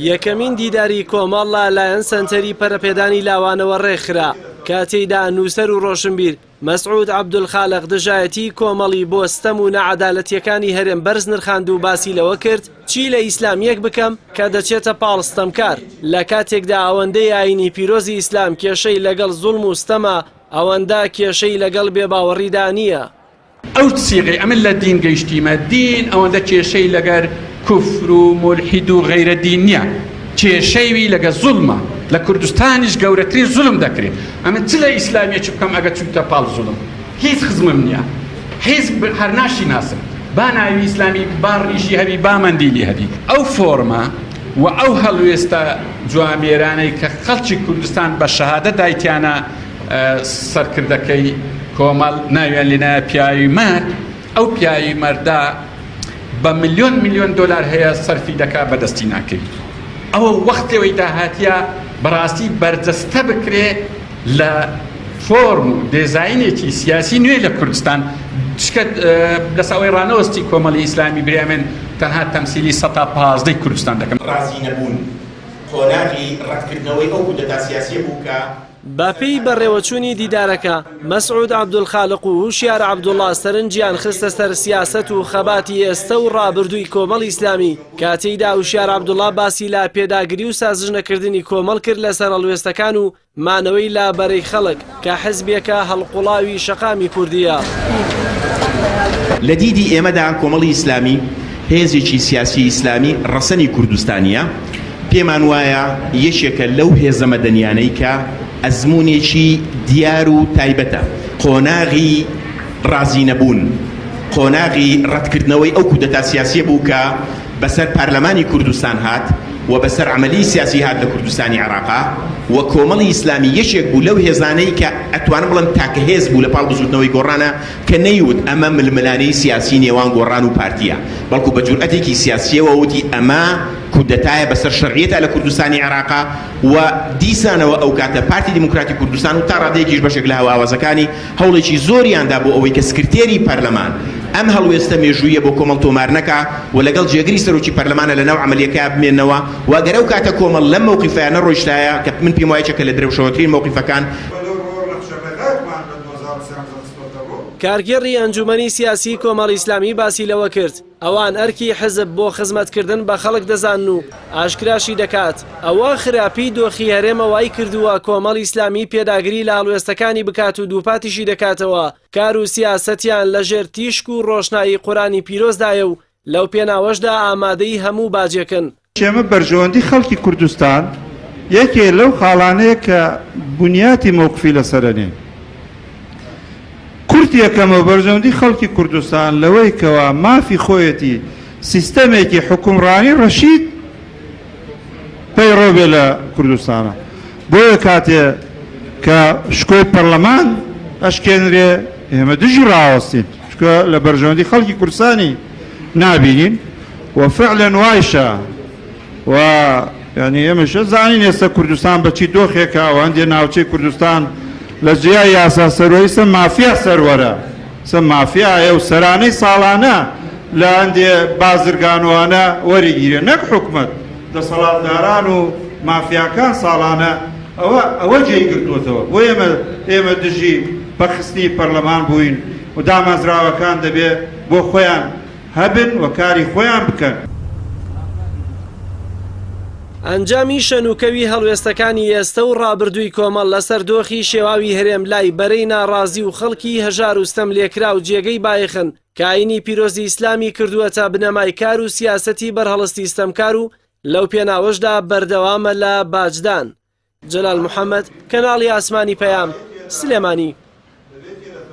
یەکەمین دیداری کۆمەڵ لایەن سەنتەری پەرەپێدانی لاوانەوە ڕێکخرا کاتێیدا نووسەر و ڕۆشنبیر مەسعود عەبدولخالق دژایەتی کۆمەڵی بۆ ستەم و نەعەدالەتیەکانی هەرێم بەرز نرخاند و باسی لەوە کرد چی لە ئیسلامیەک بکەم کە دەچێتە پاڵستەمکار لە کاتێکدا ئەوەندەی ئاینی پیرۆزی ئیسلام کێشەی لەگەڵ زوڵم و ستەمە ئەوەندە کێشەی لەگەڵ بێباوەڕیدا نییە. ئەو سیغی ئەمن لە دین گەیشتیمە دین ئەوەندە کێشەی لەگەر کوفر و ملحید و غەیرە دین نییە کێشەیوی لەگە زوڵمە لە کوردستانیش گەورەترین زوڵم دەکرێت ئەمە چ لە ئیسلامیەکی بکەم ئەگە چووتە پاڵ زوڵم هیچ خزمم نییە هیچ هەر ناشی ناسم با ناوی ئیسلامی با ڕیشی هەبی با مەندیلی هەبی ئەو فۆرمە و ئەو هەڵوێستە جوامێرانەی کە خەڵکی کوردستان بە شەهادە دایتیانە سەرکردەکەی کۆمەڵ ناویان لێنایە پیاوی مەرد ئەو پیاوی مەردا بە ملیۆن دۆلار هەیە سەرفی دەکا بەدەستی ناکەوی ئەوە وەختەوەی داهاتیە بەڕاستی بەرجەستە بکرێ لە فۆرم و دێزاینێکی سیاسی نوێ لە کوردستان شکت لەسەوەی ڕانەوەستی کۆمەڵی ئیسلامی برامێن تەنها تەمسیلی 115 کوردستان دەکەم ڕازی نەبوون خۆناغی ڕەتکردنەوەی ئەو کودەتا سیاسیە بوو کە باپەی بەڕێوەچوونی دیدارەکە مەسعود عەبدولخالق و هوشیار عەبدوڵڵا سەرنجیان خستە سەر سیاسەت و خەباتی ئێستا و ڕابردووی کۆمەڵی ئیسلامی کاتێیدا هوشیار عەبدوڵڵا باسی لا پێداگری و سازژنەکردنی کۆمەڵ کرد لەسەر هەڵوێستەکان و مانەوەی لا بەرەی خەڵک کە حزبێکە هەڵقوڵاوی شەقامی کوردیە. لە دیدی ئێمەدا کۆمەڵی ئیسلامی هێزێکی سیاسی ئیسلامی ڕەسەنی کوردستانیە پێمان وایە یەکێکە لەو هێزە مەدەنیانەی کە ئەزمونێکی دیار و تایبەتە قۆناغی ڕازی نەبوون قۆناغی ڕەتکردنەوەی ئەو کودەتا سیاسیە بوو کە بەسەر پارلەمانی کوردستان هات و بەسەر عملی سیاسی هات لە کوردستانی عێراقا و کۆمەڵی ئیسلامی یەکێک بوو لەو هێزانەی کە ئەتوانم بڵێم تاکە هێز بوو لە پاڵ بزوتنەوەی گۆڕانە کە نەیوت ئەمە ململانەی سیاسی نێوان گۆڕان و پارتیە بەڵکو بە جورئەتێکی سیاسیەوە وتی ئەمە کودەتایە بەسەر شەڕیەتە لە کوردستانی عێراقا و دیسانەوە ئەو کاتە پارتی دیموکراتی کوردستان و تا ڕادەیەکیش بەشێک لە هەواوەزەکانی هەوڵێکی زۆریاندا بۆ ئەوەی کە سکرتێری پەرلەمان ئەم هەڵوێستە مێژوویە بۆ کۆمەڵ تۆمار نەکا و لەگەڵ جێگری سەرۆکی پەرلەمانە لە ناو عملیەکە بمێننەوە و ئەگەر ئەو کاتە کۆمەڵ لەم مەوقیفەیە نەڕۆیشتایە کە من پێم وایە چەکە لە درێژەوەترین مەوقیفەکان. کارگێڕی ئەنجومەنی سیاسی کۆمەڵی ئیسلامی باسی لەوە کرد ئەوان ئەرکی حزب بۆ خزمەتکردن بە خەڵک دەزانن و ئاشکراشی دەکات ئەوە خراپی دۆخی هەرێمەوەی کردووە کۆمەڵی ئیسلامی پێداگری لە هەڵوێستەکانی بکات و دووپاتیشی دەکاتەوە کار و سیاسەتیان لەژێر تیشک و ڕۆشنایی قورانی پیرۆزدایە و لەو پێناوەشدا ئامادەی هەموو باجێکن. ئێمە بەرژەوەندی خەڵکی کوردستان یەکێ لەو خاڵانەیە کە بنیاتی مەوقفی لەسەرەنێ کورتیەکەمە بەرژەوەندی خەڵکی کوردستان لەوەی کەوا مافی خۆیەتی سیستەمێکی حکومڕانی ڕەشید پەیڕۆ بێ لە کوردستانە بۆیە کاتێ کە شکۆی پەرلەمان ئەشکێنرێ ئێمە دژی ڕاوەستین چکە لە بەرژەوەندی خەڵکی کوردستانی نابینین و فعلەن وایشە و یعنی ئێمەش زانین ئێستا کوردستان بەچی دۆخێکە و هەندێک ناوچەی کوردستان لە جیای یاسا سەرۆی سە مافیا سەروەرە سە مافیایە و سەرانەی ساڵانە لە هەندێ بازرگانوانە وەریگیرێ نەک حکومەت دەسەڵاتداران و مافیاکان ساڵانە ئەوە جێی گرتووەتەوە بۆ ئێمە دژی بەخستنی پەرلەمان بووین و دامەزراوەکان دەبێ بۆ خۆیان هەبن و کاری خۆیان بکەن. ئەنجامی شەنوکەوی هەڵوێستەکانی ئێستا و ڕابردووی کۆمەڵ لەسەر دۆخی شێواوی هەرێم لای بەرەی ناڕازی و خەڵکی هەژار و ستەم لێکرا و جێگەی بایخن کە ئاینی پیرۆزی ئیسلامی کردووەتە بنەمای کار و سیاسەتی بەرهەڵستی ستەمکار و لەو پێناوەشدا بەردەوامە لە باجدان. جەلال محەممەد، کەناڵی ئاسمانی پەیام، سلێمانی.